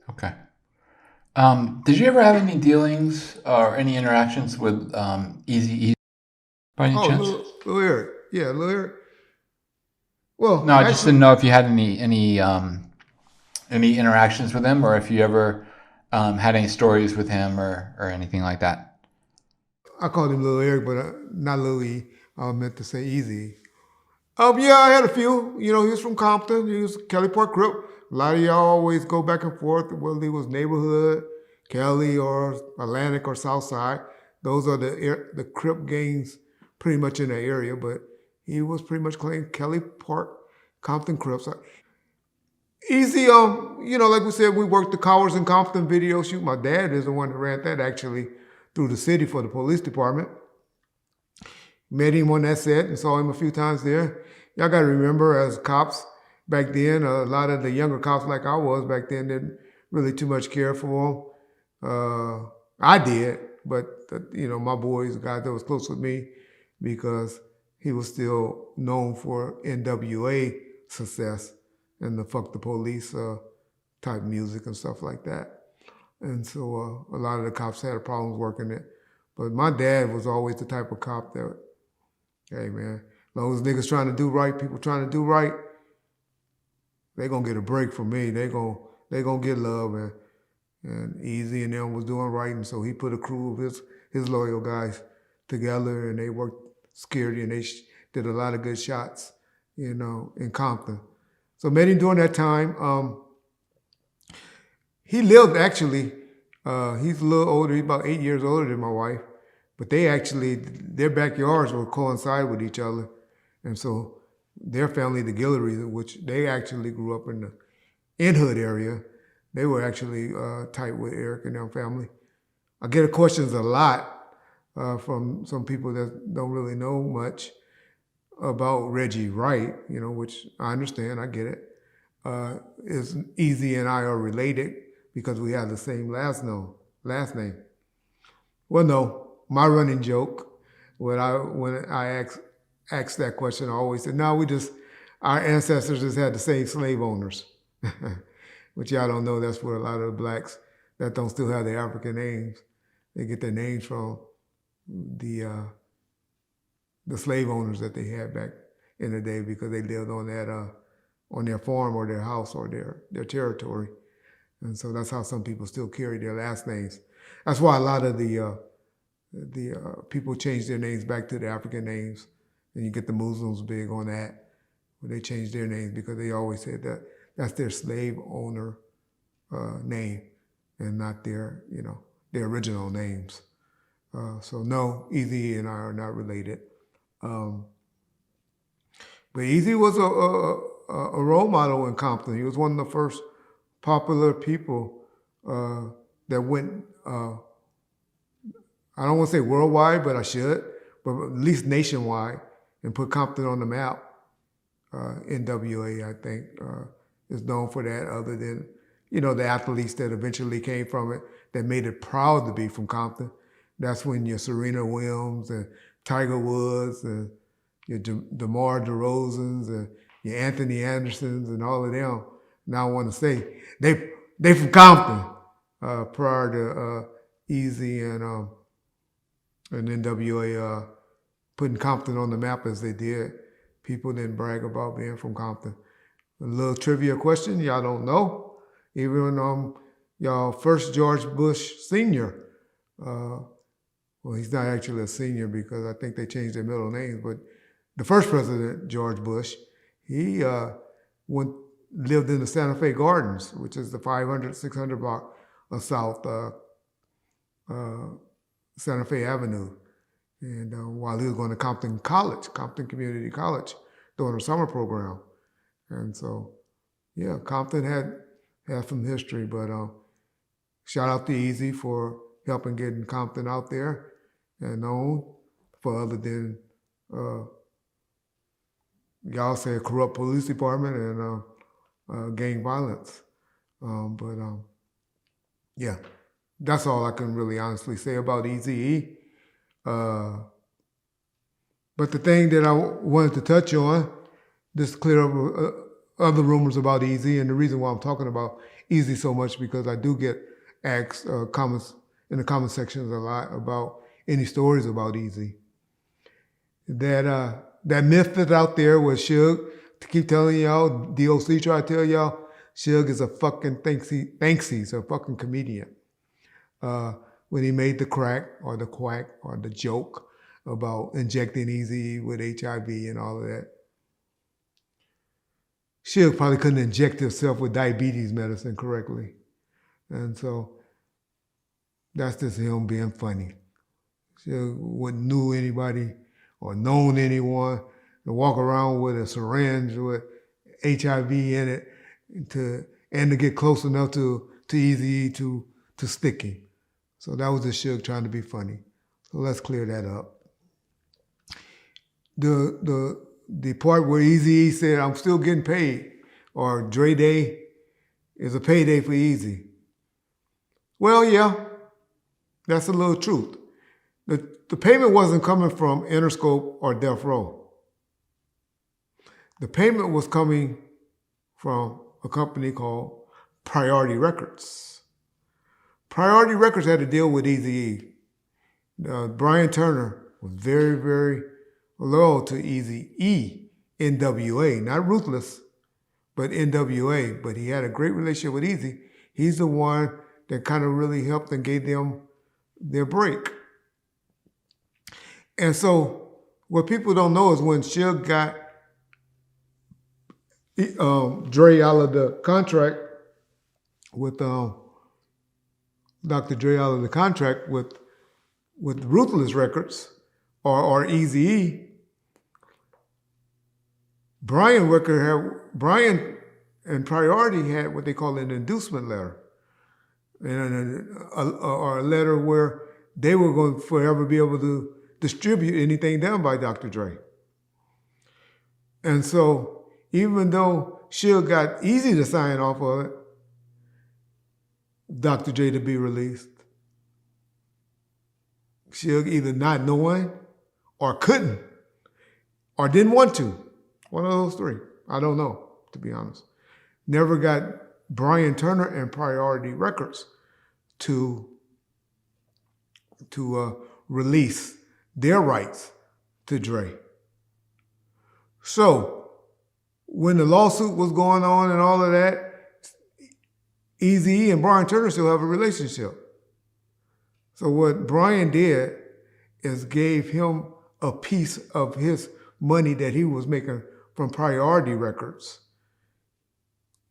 Okay. Did you ever have any dealings or any interactions with Easy by any Oh, chance? Lil Eric. Yeah, Lil Eric. Well, No, I just actually, didn't know if you had any interactions with him, or if you ever had any stories with him, or anything like that. I called him Lil Eric, but not Lil E. I meant to say Easy. Yeah, I had a few. You know, he was from Compton. He was Kelly Park Crip. A lot of y'all always go back and forth, whether he was neighborhood, Kelly, or Atlantic, or South Side. Those are the Crip gangs pretty much in the area, but he was pretty much claimed Kelly Park, Compton Crips. Easy, you know, like we said, we worked the Cowards and Compton video shoot. My dad is the one that ran that actually through the city for the police department. Met him on that set and saw him a few times there. Y'all got to remember, as cops back then, a lot of the younger cops like I was back then didn't really too much care for him. I did, but you know, my boys, the guys that was close with me, because he was still known for NWA success and the fuck the police type music and stuff like that. And so a lot of the cops had problems working it. But my dad was always the type of cop that, hey man, as long as niggas trying to do right, people trying to do right, they gonna get a break from me. They gonna get love, and Easy and them was doing right, and so he put a crew of his loyal guys together, and they worked security, and they did a lot of good shots, you know, in Compton. So met him during that time. He lived actually. He's a little older. He's about 8 years older than my wife, but they actually their backyards will coincide with each other, and so their family, the Guillerys, which they actually grew up in the in hood area, they were actually tight with Eric and their family. I get questions a lot from some people that don't really know much about Reggie Wright, you know, which I understand, I get it. Is Eazy and I are related because we have the same last name. Well, no, my running joke when I ask that question, I always say, no, we just our ancestors just had the same slave owners. Which y'all don't know, that's where a lot of the blacks that don't still have their African names, they get their names from the uh, the slave owners that they had back in the day because they lived on that on their farm or their house or their territory, and so that's how some people still carry their last names. That's why a lot of the people change their names back to the African names, and you get the Muslims big on that, where they change their names because they always said that that's their slave owner name and not their, you know, their original names. So no, Eazy and I are not related. Um, but Eazy was a role model in Compton. He was one of the first popular people that went, I don't want to say worldwide, but I should, but at least nationwide, and put Compton on the map. NWA, I think, is known for that, other than, you know, the athletes that eventually came from it that made it proud to be from Compton. That's when your Serena Williams and Tiger Woods and your DeMar DeRozans and your Anthony Andersons and all of them now want to say they from Compton prior to Eazy and NWA putting Compton on the map as they did. People didn't brag about being from Compton. A little trivia question, y'all don't know. Even y'all first George Bush Sr., well, he's not actually a senior because I think they changed their middle names, but the first president, George Bush, he went, lived in the Santa Fe Gardens, which is the 500, 600 block of South Santa Fe Avenue. And while he was going to Compton College, Compton Community College, doing a summer program. And so, yeah, Compton had some history, but shout out to Eazy for helping getting Compton out there and known for other than y'all say a corrupt police department and gang violence. But yeah, that's all I can really honestly say about Eazy-E. But the thing that I wanted to touch on, just to clear up other rumors about Eazy, and the reason why I'm talking about Eazy so much because I do get asked comments in the comment sections a lot about any stories about Eazy. That myth that's out there was Suge, to keep telling y'all, DOC try to tell y'all, Suge is a fucking thinks he's a fucking comedian. When he made the crack or the quack or the joke about injecting Eazy with HIV and all of that. Suge probably couldn't inject himself with diabetes medicine correctly. And so that's just him being funny. Suge wouldn't knew anybody or known anyone to walk around with a syringe with HIV in it and to get close enough to Eazy to stick him. So that was the Suge trying to be funny. So let's clear that up. The part where Eazy said, I'm still getting paid, or Dre Day is a payday for Eazy. Well, yeah, that's a little truth. The payment wasn't coming from Interscope or Death Row. The payment was coming from a company called Priority Records. Priority Records had to deal with Eazy-E. Brian Turner was very, very loyal to Eazy-E, NWA, not Ruthless, but NWA. But he had a great relationship with Eazy. He's the one that kind of really helped and gave them their break. And so what people don't know is when Suge got Dre out of the contract with Dr. Dre out of the contract with Ruthless Records or Eazy-E, Brian and Priority had what they call an inducement letter, or a letter where they were going to forever be able to distribute anything done by Dr. Dre. And so even though Suge got Eazy to sign off of it, Dr. Dre to be released, Suge either not knowing or couldn't or didn't want to. One of those three. I don't know, to be honest. Never got Brian Turner and Priority Records to release their rights to Dre. So when the lawsuit was going on and all of that, Eazy-E and Brian Turner still have a relationship. So what Brian did is gave him a piece of his money that he was making from Priority Records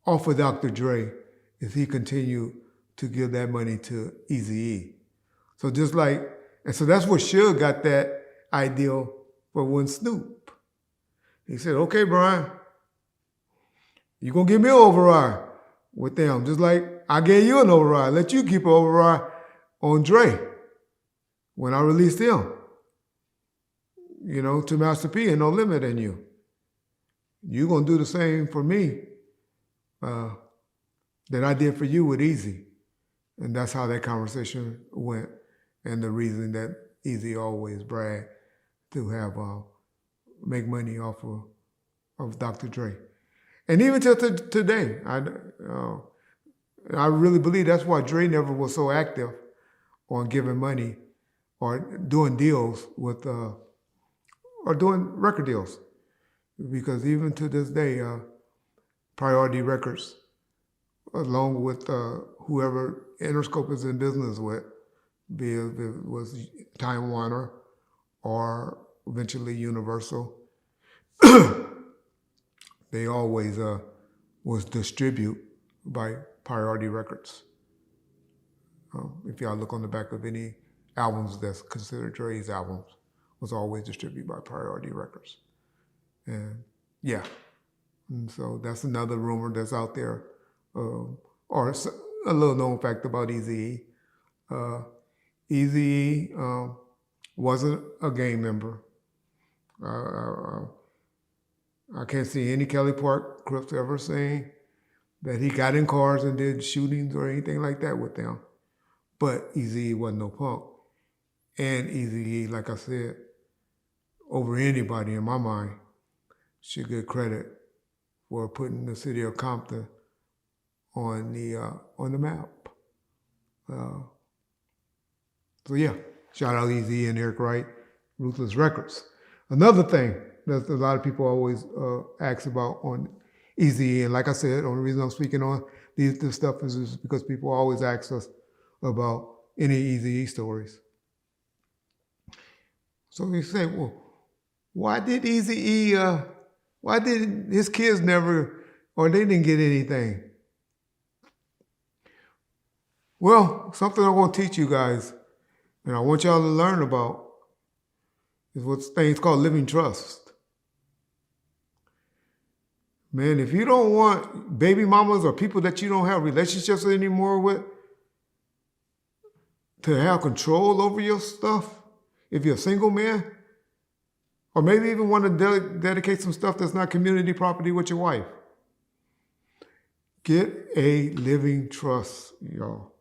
off of Dr. Dre as he continued to give that money to Eazy-E. So so that's where Suge got that idea for when Snoop. He said, okay, Brian, you're going to give me an override with them, just like I gave you an override. Let you keep an override on Dre when I released him, to Master P and No Limit in you. You're going to do the same for me that I did for you with Eazy. And that's how that conversation went, and the reason that Eazy always bragged to have make money off of Dr. Dre. And even till today, I really believe that's why Dre never was so active on giving money or doing deals with, or doing record deals. Because even to this day, Priority Records, along with whoever Interscope is in business with, be it was Time Warner or eventually Universal, they always was distributed by Priority Records. If y'all look on the back of any albums that's considered Dre's albums, was always distributed by Priority Records. And yeah, and so that's another rumor that's out there, or a little known fact about Eazy-E. Eazy-E wasn't a gang member. I can't see any Kelly Park Crips ever saying that he got in cars and did shootings or anything like that with them. But Eazy-E wasn't no punk. And Eazy-E, like I said, over anybody in my mind, should get credit for putting the city of Compton on the map. So yeah, shout out Eazy and Eric Wright, Ruthless Records. Another thing that a lot of people always ask about on Eazy, and like I said, the only reason I'm speaking on this stuff is because people always ask us about any Eazy stories. So we say, well, why did Eazy why did his kids never, or they didn't get anything? Well, something I want to teach you guys, and I want y'all to learn about, is what things called living trust. Man, if you don't want baby mamas or people that you don't have relationships anymore with to have control over your stuff, if you're a single man, or maybe even want to dedicate some stuff that's not community property with your wife, get a living trust, y'all.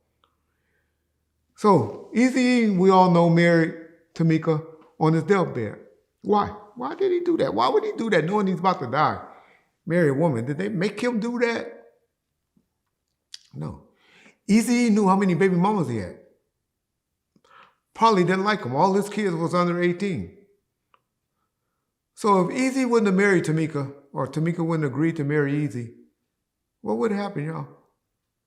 So, Eazy, we all know, married Tamika on his deathbed. Why? Why did he do that? Why would he do that knowing he's about to die? Marry a woman. Did they make him do that? No. Eazy knew how many baby mamas he had. Probably didn't like them. All his kids was under 18. So if Eazy wouldn't have married Tamika, or Tamika wouldn't have agreed to marry Eazy, what would happen, y'all,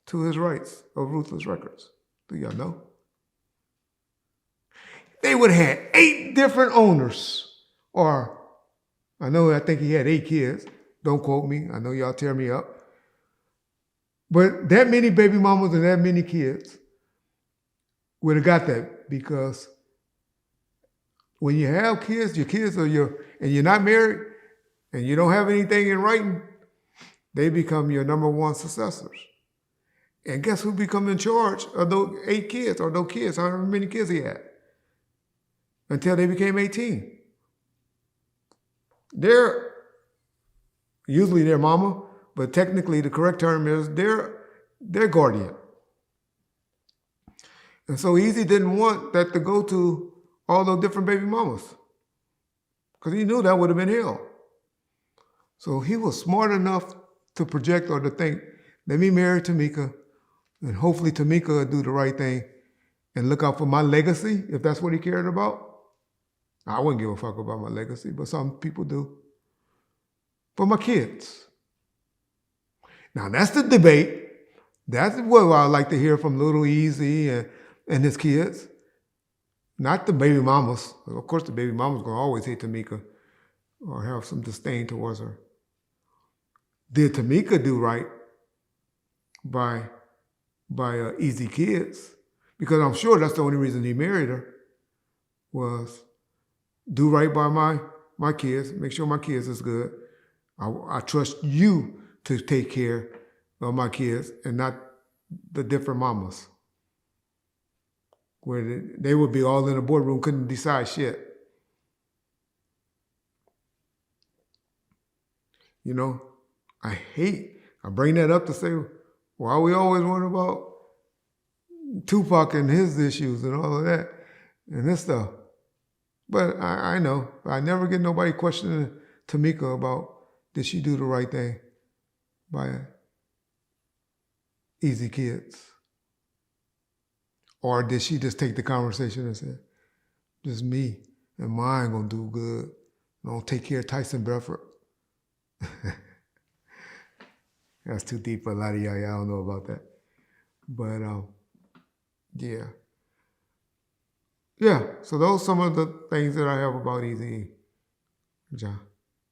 to his rights of Ruthless Records? Do y'all know? They would have had 8 different owners. Or, I think he had 8 kids. Don't quote me. I know y'all tear me up. But that many baby mamas and that many kids would have got that, because when you have kids, your kids are and you're not married, and you don't have anything in writing, they become your number one successors. And guess who become in charge of those 8 kids, or those kids, however many kids he had, until they became 18? They're usually their mama, but technically the correct term is their guardian. And so Eazy didn't want that to go to all those different baby mamas, because he knew that would have been hell. So he was smart enough to project or to think, let me marry Tamika, and hopefully Tamika will do the right thing and look out for my legacy, if that's what he cared about. I wouldn't give a fuck about my legacy, but some people do. For my kids. Now that's the debate. That's what I like to hear from little Eazy and his kids. Not the baby mamas. Of course the baby mamas gonna always hate Tamika or have some disdain towards her. Did Tamika do right by Eazy kids? Because I'm sure that's the only reason he married her, was do right by my kids, make sure my kids is good. I trust you to take care of my kids and not the different mamas, where they would be all in a boardroom, couldn't decide shit. You know, I bring that up to say, why we always wonder about Tupac and his issues and all of that and this stuff. But I know, I never get nobody questioning Tamika about, did she do the right thing by Eazy kids? Or did she just take the conversation and say, just me and mine gonna do good. I'm gonna take care of Tyson Bedford. That's too deep for a lot of y'all. Y'all don't know about that. But yeah. Yeah, so those are some of the things that I have about Eazy, John.